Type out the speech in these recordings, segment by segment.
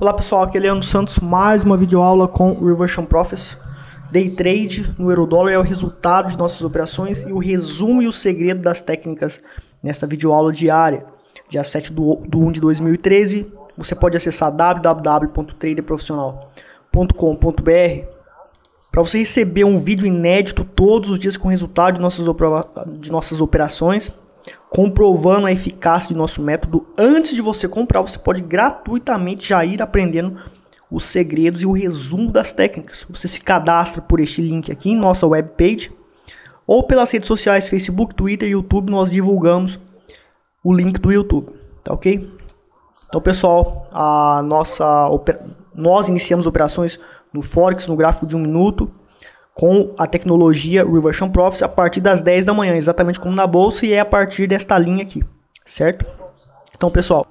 Olá pessoal, aqui é Leandro Santos, mais uma videoaula com o Reversion Profits. Day Trade no Eurodólar é o resultado de nossas operações e o resumo e o segredo das técnicas nesta videoaula diária. Dia 7 do 1 de 2013, você pode acessar www.traderprofissional.com.br para você receber um vídeo inédito todos os dias com o resultado de nossas operações, comprovando a eficácia de nosso método. Antes de você comprar, você pode gratuitamente já ir aprendendo os segredos e o resumo das técnicas. Você se cadastra por este link aqui em nossa webpage ou pelas redes sociais Facebook, Twitter e YouTube. Nós divulgamos o link do YouTube, tá ok? Então pessoal, nós iniciamos operações no Forex, no gráfico de 1 minuto, com a tecnologia Reversion Profits a partir das 10 da manhã, exatamente como na bolsa, e é a partir desta linha aqui, certo? Então pessoal,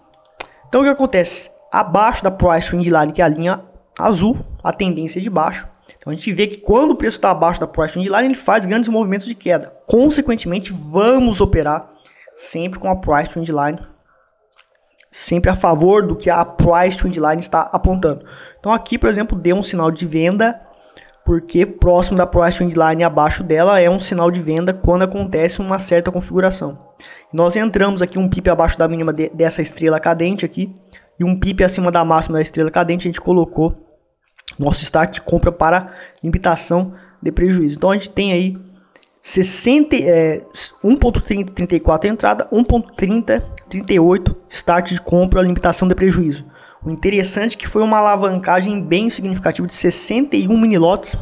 o que acontece? Abaixo da Price Trend Line, que é a linha azul, a tendência é de baixo. Então a gente vê que quando o preço está abaixo da Price Trend Line, ele faz grandes movimentos de queda. Consequentemente, vamos operar sempre com a Price Trend Line, sempre a favor do que a Price Trend Line está apontando. Então aqui, por exemplo, deu um sinal de venda, porque próximo da Price Trend Line e abaixo dela é um sinal de venda quando acontece uma certa configuração. Nós entramos aqui um pip abaixo da mínima dessa estrela cadente aqui e um pip acima da máxima da estrela cadente. A gente colocou nosso start de compra para limitação de prejuízo. Então a gente tem aí 1.3034 entrada, 1.3038 start de compra, limitação de prejuízo. O interessante é que foi uma alavancagem bem significativa de 61 mini lotes,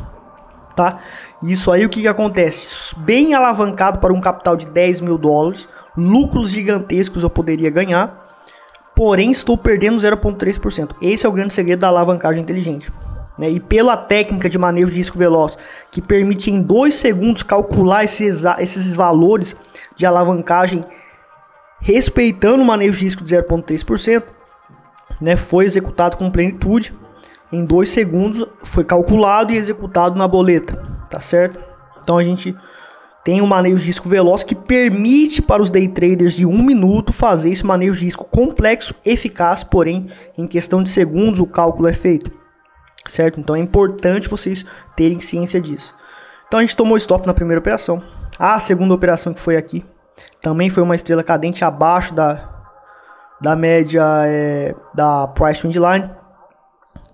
tá? Isso aí, o que acontece? Bem alavancado para um capital de 10 mil dólares, lucros gigantescos eu poderia ganhar, porém estou perdendo 0,3%. Esse é o grande segredo da alavancagem inteligente, né? E pela técnica de manejo de risco veloz, que permite em 2 segundos calcular esses valores de alavancagem, respeitando o manejo de risco de 0,3%, né, foi executado com plenitude. Em 2 segundos foi calculado e executado na boleta, tá certo? Então a gente tem um manejo de risco veloz que permite para os day traders de 1 minuto fazer esse manejo de risco complexo, eficaz, porém em questão de segundos o cálculo é feito, certo? Então é importante vocês terem ciência disso. Então a gente tomou stop na primeira operação. A segunda operação, que foi aqui, também foi uma estrela cadente abaixo da média da Price Trend Line,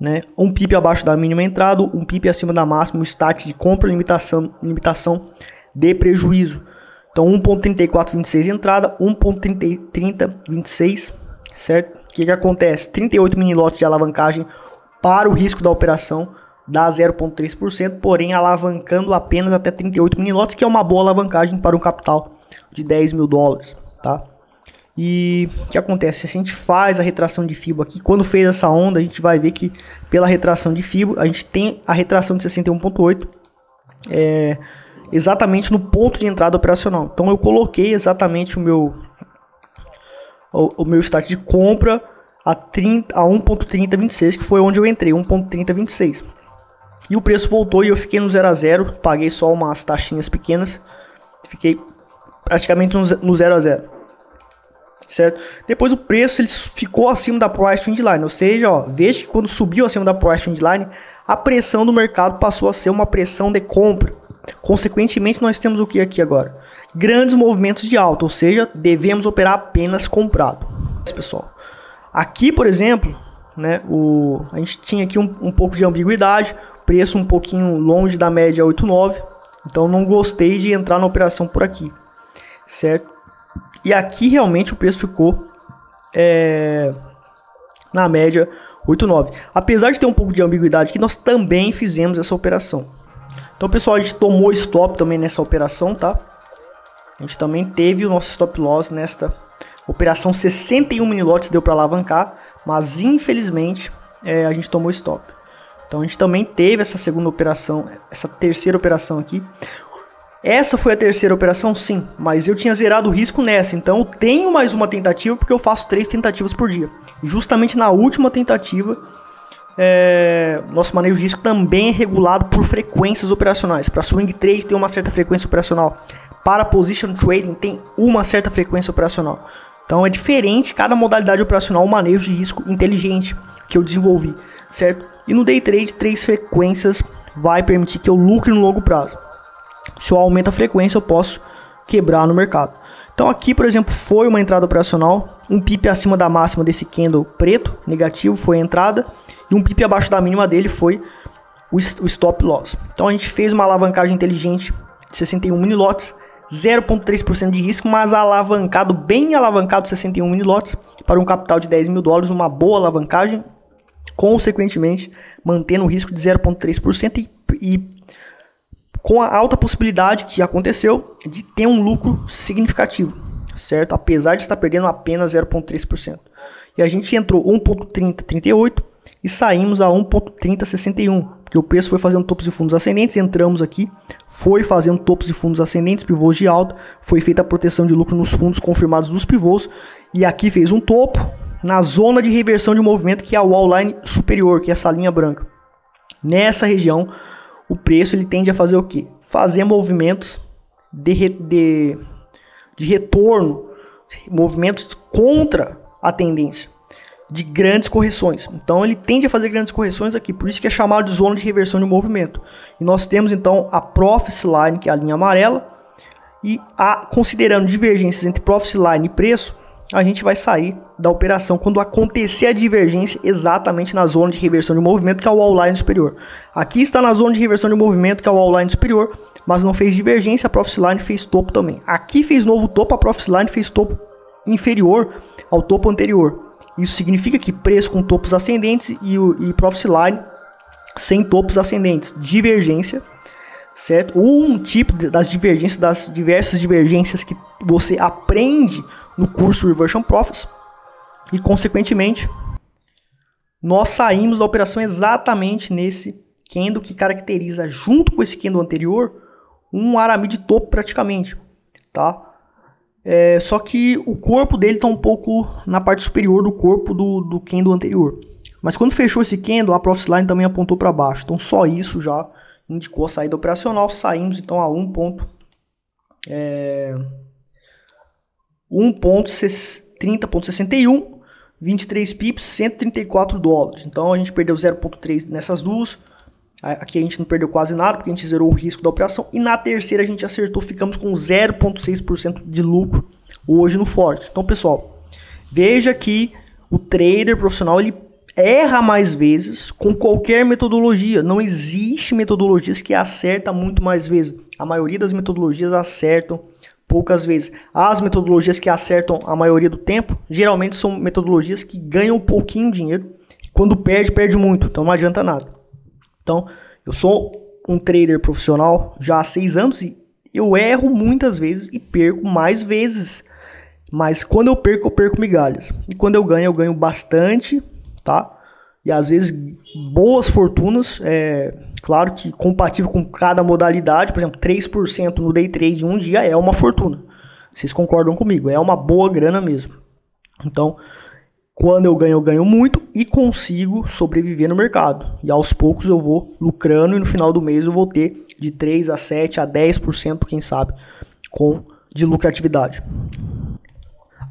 né? Um pip abaixo da mínima entrada, um pip acima da máxima, o start de compra, limitação de prejuízo. Então 1.3426 entrada, 1.3026, certo? O que acontece? 38 mini lotes de alavancagem para o risco da operação, dá 0,3%, porém alavancando apenas até 38 mini lotes, que é uma boa alavancagem para um capital de 10 mil dólares, tá? E o que acontece? Se a gente faz a retração de FIBO aqui, quando fez essa onda, a gente vai ver que pela retração de FIBO, a gente tem a retração de 61,8 exatamente no ponto de entrada operacional. Então eu coloquei exatamente o meu start de compra a 1.3026, que foi onde eu entrei, 1.3026. E o preço voltou e eu fiquei no 0 a 0, paguei só umas taxinhas pequenas, fiquei praticamente no 0 a 0. Certo? Depois o preço ele ficou acima da Price Trend Line, ou seja, ó, veja que quando subiu acima da Price Trend Line, a pressão do mercado passou a ser uma pressão de compra. Consequentemente, nós temos o que aqui agora? Grandes movimentos de alta, ou seja, devemos operar apenas comprado. Pessoal, aqui por exemplo, né, a gente tinha aqui um pouco de ambiguidade, preço um pouquinho longe da média 8,9, então não gostei de entrar na operação por aqui, certo? E aqui realmente o preço ficou na média 8,9. Apesar de ter um pouco de ambiguidade aqui, nós também fizemos essa operação. Então pessoal, a gente tomou stop também nessa operação, tá? A gente também teve o nosso stop loss nesta operação. 61 mini lotes deu para alavancar, mas infelizmente a gente tomou stop. Então a gente também teve essa segunda operação, essa terceira operação aqui. Essa foi a terceira operação, sim, mas eu tinha zerado o risco nessa, então eu tenho mais uma tentativa porque eu faço 3 tentativas por dia. E justamente na última tentativa, nosso manejo de risco também é regulado por frequências operacionais. Para swing trade tem uma certa frequência operacional, para position trading tem uma certa frequência operacional. Então é diferente cada modalidade operacional, um manejo de risco inteligente que eu desenvolvi, certo? E no day trade, 3 frequências vai permitir que eu lucre no longo prazo. Se eu aumento a frequência, eu posso quebrar no mercado. Então aqui, por exemplo, foi uma entrada operacional, um pip acima da máxima desse candle preto, negativo, foi a entrada, e um pip abaixo da mínima dele foi o stop loss. Então a gente fez uma alavancagem inteligente de 61 mini lotes, 0,3% de risco, mas alavancado, bem alavancado, 61 mini lotes para um capital de 10 mil dólares, uma boa alavancagem, consequentemente mantendo o risco de 0,3% e com a alta possibilidade que aconteceu de ter um lucro significativo, certo? Apesar de estar perdendo apenas 0,3%. E a gente entrou 1,3038 e saímos a 1,3061, porque o preço foi fazendo topos e fundos ascendentes, entramos aqui, foi fazendo topos e fundos ascendentes, pivôs de alta, foi feita a proteção de lucro nos fundos confirmados dos pivôs, e aqui fez um topo na zona de reversão de movimento, que é a wall-line superior, que é essa linha branca. Nessa região, o preço ele tende a fazer o quê? Fazer movimentos de retorno, movimentos contra a tendência, de grandes correções. Então ele tende a fazer grandes correções aqui, por isso que é chamado de zona de reversão de movimento. E nós temos então a Profit Line, que é a linha amarela, e considerando divergências entre Profit Line e preço, a gente vai sair da operação quando acontecer a divergência exatamente na zona de reversão de movimento, que é o wall-line superior. Aqui está na zona de reversão de movimento, que é o wall-line superior, mas não fez divergência, a Profit Line fez topo também. Aqui fez novo topo, a Profit Line fez topo inferior ao topo anterior. Isso significa que preço com topos ascendentes e Profit Line sem topos ascendentes. Divergência, certo? Um tipo das divergências, das diversas divergências que você aprende no curso Reversion Profits. E consequentemente, nós saímos da operação exatamente nesse candle que caracteriza, junto com esse candle anterior, um arame de topo praticamente, tá? Só que o corpo dele está um pouco na parte superior do corpo do candle anterior. Mas quando fechou esse candle, a Profit Line também apontou para baixo. Então só isso já indicou a saída operacional. Saímos então a 1,30.61, 23 pips, 134 dólares. Então a gente perdeu 0,3 nessas duas. Aqui a gente não perdeu quase nada, porque a gente zerou o risco da operação. E na terceira a gente acertou, ficamos com 0,6% de lucro hoje no Forte. Então, pessoal, veja que o trader profissional ele erra mais vezes com qualquer metodologia. Não existe metodologias que acertam muito mais vezes. A maioria das metodologias acertam poucas vezes. As metodologias que acertam a maioria do tempo, geralmente são metodologias que ganham um pouquinho de dinheiro. Quando perde, perde muito. Então não adianta nada. Então, eu sou um trader profissional já há 6 anos e eu erro muitas vezes e perco mais vezes. Mas quando eu perco migalhas. E quando eu ganho bastante, tá? E às vezes boas fortunas, claro que compatível com cada modalidade. Por exemplo, 3% no day trade em um dia é uma fortuna. Vocês concordam comigo? É uma boa grana mesmo. Então, quando eu ganho muito e consigo sobreviver no mercado. E aos poucos eu vou lucrando e no final do mês eu vou ter de 3 a 7 a 10%, quem sabe, de lucratividade.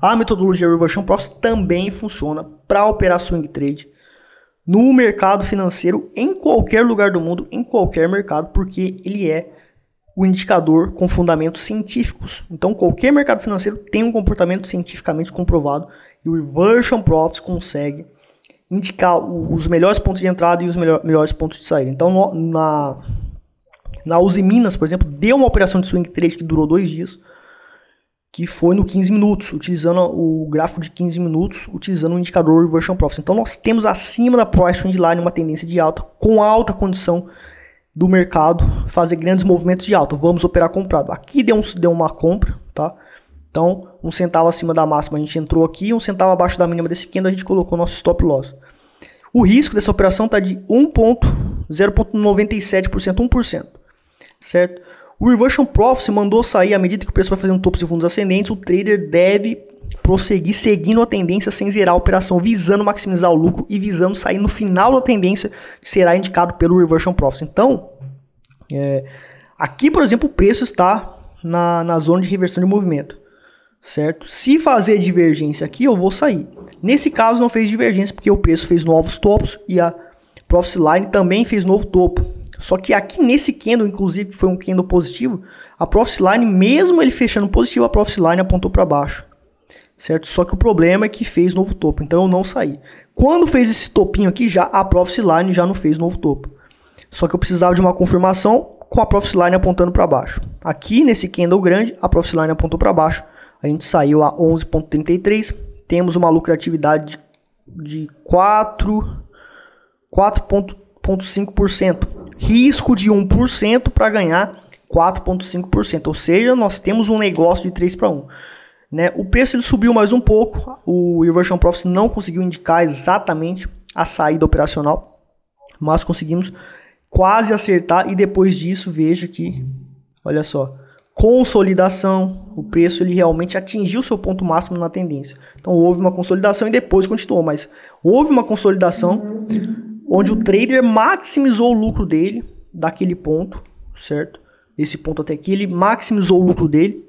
A metodologia Reversion Profits também funciona para operar swing trade no mercado financeiro em qualquer lugar do mundo, em qualquer mercado, porque ele é o indicador com fundamentos científicos. Então qualquer mercado financeiro tem um comportamento cientificamente comprovado e o Reversion Profits consegue indicar os melhores pontos de entrada e os melhores pontos de saída. Então na Uzi Minas, por exemplo, deu uma operação de swing trade que durou 2 dias, que foi no 15 minutos, utilizando o gráfico de 15 minutos, utilizando o indicador Reversion Profits. Então nós temos acima da Price Trend Line uma tendência de alta, com alta condição do mercado, fazer grandes movimentos de alta. Vamos operar comprado. Aqui deu uma compra, tá? Então, 1 centavo acima da máxima a gente entrou aqui, 1 centavo abaixo da mínima desse candle a gente colocou nosso stop loss. O risco dessa operação está de 0,97%, 1%, certo? O Reversion Profits mandou sair à medida que o preço vai fazendo topos e fundos ascendentes. O trader deve prosseguir seguindo a tendência sem zerar a operação, visando maximizar o lucro e visando sair no final da tendência que será indicado pelo Reversion Profits. Então, aqui, por exemplo, o preço está na zona de reversão de movimento, certo? Se fazer divergência aqui, eu vou sair. Nesse caso não fez divergência porque o preço fez novos topos e a Profit Line também fez novo topo. Só que aqui nesse candle, inclusive, que foi um candle positivo, a Profit Line, mesmo ele fechando positivo, a Profit Line apontou para baixo, certo? Só que o problema é que fez novo topo, então eu não saí. Quando fez esse topinho aqui, já a Profit Line já não fez novo topo. Só que eu precisava de uma confirmação com a Profit Line apontando para baixo. Aqui nesse candle grande, a Profit Line apontou para baixo. A gente saiu a 11,33. Temos uma lucratividade de 4,5%. Risco de 1% para ganhar 4,5%. Ou seja, nós temos um negócio de 3 para 1. Né? O preço ele subiu mais um pouco. O Reversion Profit não conseguiu indicar exatamente a saída operacional, mas conseguimos quase acertar. E depois disso, veja que, olha só, consolidação, o preço ele realmente atingiu seu ponto máximo na tendência. Então houve uma consolidação e depois continuou, mas houve uma consolidação onde o trader maximizou o lucro dele daquele ponto, certo? Desse ponto até aqui ele maximizou o lucro dele.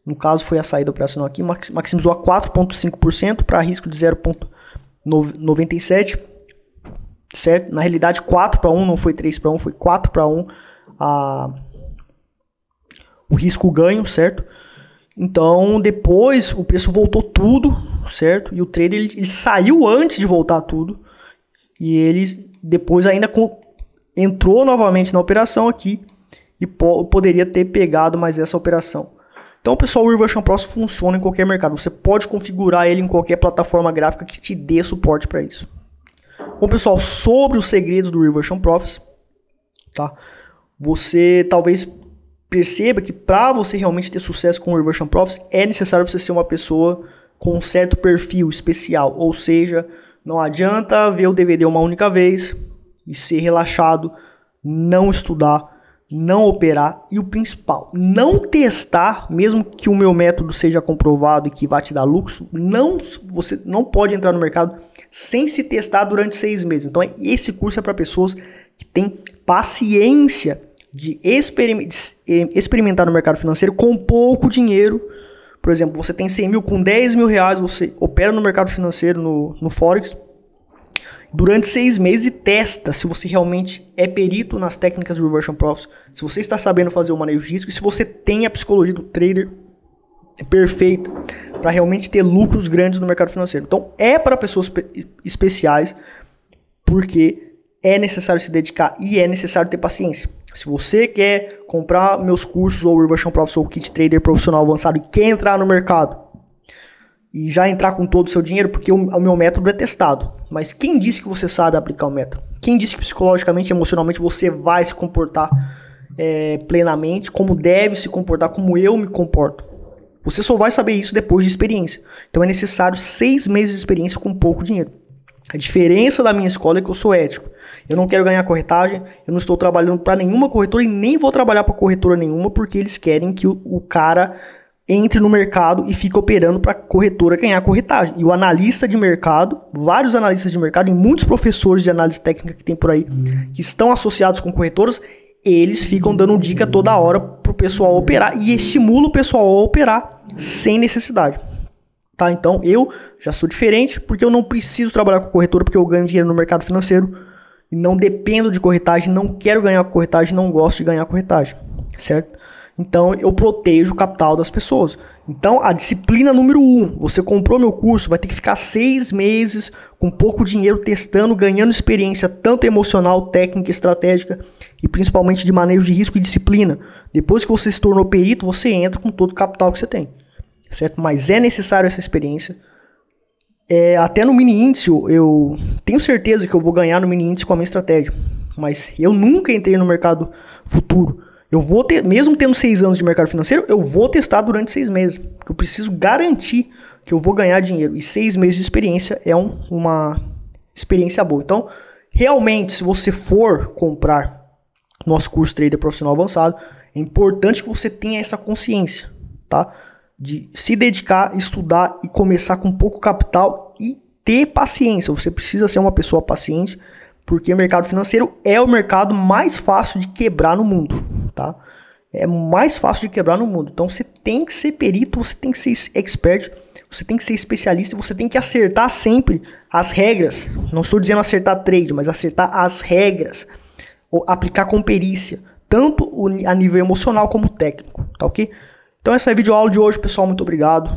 No caso foi a saída operacional aqui, maximizou a 4,5% para risco de 0,97%, certo? Na realidade 4 para 1, não foi 3 para 1, foi 4 para 1 o risco ganho, certo? Então depois o preço voltou tudo, certo? E o trader ele saiu antes de voltar tudo e ele depois ainda entrou novamente na operação aqui e poderia ter pegado mais essa operação. Então, pessoal, o Reversion Profit funciona em qualquer mercado. Você pode configurar ele em qualquer plataforma gráfica que te dê suporte para isso. Bom, pessoal, sobre os segredos do Reversion Profit, tá? Você talvez perceba que para você realmente ter sucesso com o Reversion Profit é necessário você ser uma pessoa com um certo perfil especial. Ou seja, não adianta ver o DVD uma única vez e ser relaxado, não estudar, não operar e o principal, não testar, mesmo que o meu método seja comprovado e que vai te dar lucro, você não pode entrar no mercado sem se testar durante 6 meses. Então esse curso é para pessoas que têm paciência de experimentar no mercado financeiro com pouco dinheiro. Por exemplo, você tem 100 mil, com 10 mil reais você opera no mercado financeiro, no Forex, durante 6 meses e testa se você realmente é perito nas técnicas do Reversion Profit, se você está sabendo fazer o manejo de risco e se você tem a psicologia do trader perfeita para realmente ter lucros grandes no mercado financeiro. Então é para pessoas especiais, porque é necessário se dedicar e é necessário ter paciência. Se você quer comprar meus cursos ou o Reversion Profit ou o Kit Trader Profissional Avançado e quer entrar no mercado e já entrar com todo o seu dinheiro, porque o meu método é testado. Mas quem disse que você sabe aplicar o método? Quem disse que psicologicamente, emocionalmente você vai se comportar plenamente, como deve se comportar, como eu me comporto? Você só vai saber isso depois de experiência. Então é necessário 6 meses de experiência com pouco dinheiro. A diferença da minha escola é que eu sou ético. Eu não quero ganhar corretagem, eu não estou trabalhando para nenhuma corretora e nem vou trabalhar para corretora nenhuma, porque eles querem que o cara entre no mercado e fique operando para a corretora ganhar corretagem. E o analista de mercado, vários analistas de mercado e muitos professores de análise técnica que tem por aí, que estão associados com corretoras, eles ficam dando dica toda hora para o pessoal operar e estimula o pessoal a operar sem necessidade. Tá? Então eu já sou diferente porque eu não preciso trabalhar com corretora, porque eu ganho dinheiro no mercado financeiro e não dependo de corretagem, não quero ganhar corretagem, não gosto de ganhar corretagem, certo? Então eu protejo o capital das pessoas. Então a disciplina número 1, você comprou meu curso, vai ter que ficar 6 meses com pouco dinheiro testando, ganhando experiência tanto emocional, técnica, estratégica e principalmente de manejo de risco e disciplina. Depois que você se tornou perito, você entra com todo o capital que você tem, certo? Mas é necessário essa experiência. Até no mini índice eu tenho certeza que eu vou ganhar no mini índice com a minha estratégia, mas eu nunca entrei no mercado futuro. Eu vou ter, mesmo tendo 6 anos de mercado financeiro, eu vou testar durante 6 meses, porque eu preciso garantir que eu vou ganhar dinheiro, e 6 meses de experiência é uma experiência boa. Então realmente, se você for comprar nosso curso Trader Profissional Avançado, é importante que você tenha essa consciência, tá? De se dedicar, estudar e começar com pouco capital e ter paciência. Você precisa ser uma pessoa paciente, porque o mercado financeiro é o mercado mais fácil de quebrar no mundo, tá? é mais fácil de quebrar no mundo. Então você tem que ser perito, você tem que ser expert, você tem que ser especialista e você tem que acertar sempre as regras. Não estou dizendo acertar trade, mas acertar as regras. Ou aplicar com perícia, tanto a nível emocional como técnico, tá ok? Então essa é a videoaula de hoje, pessoal. Muito obrigado.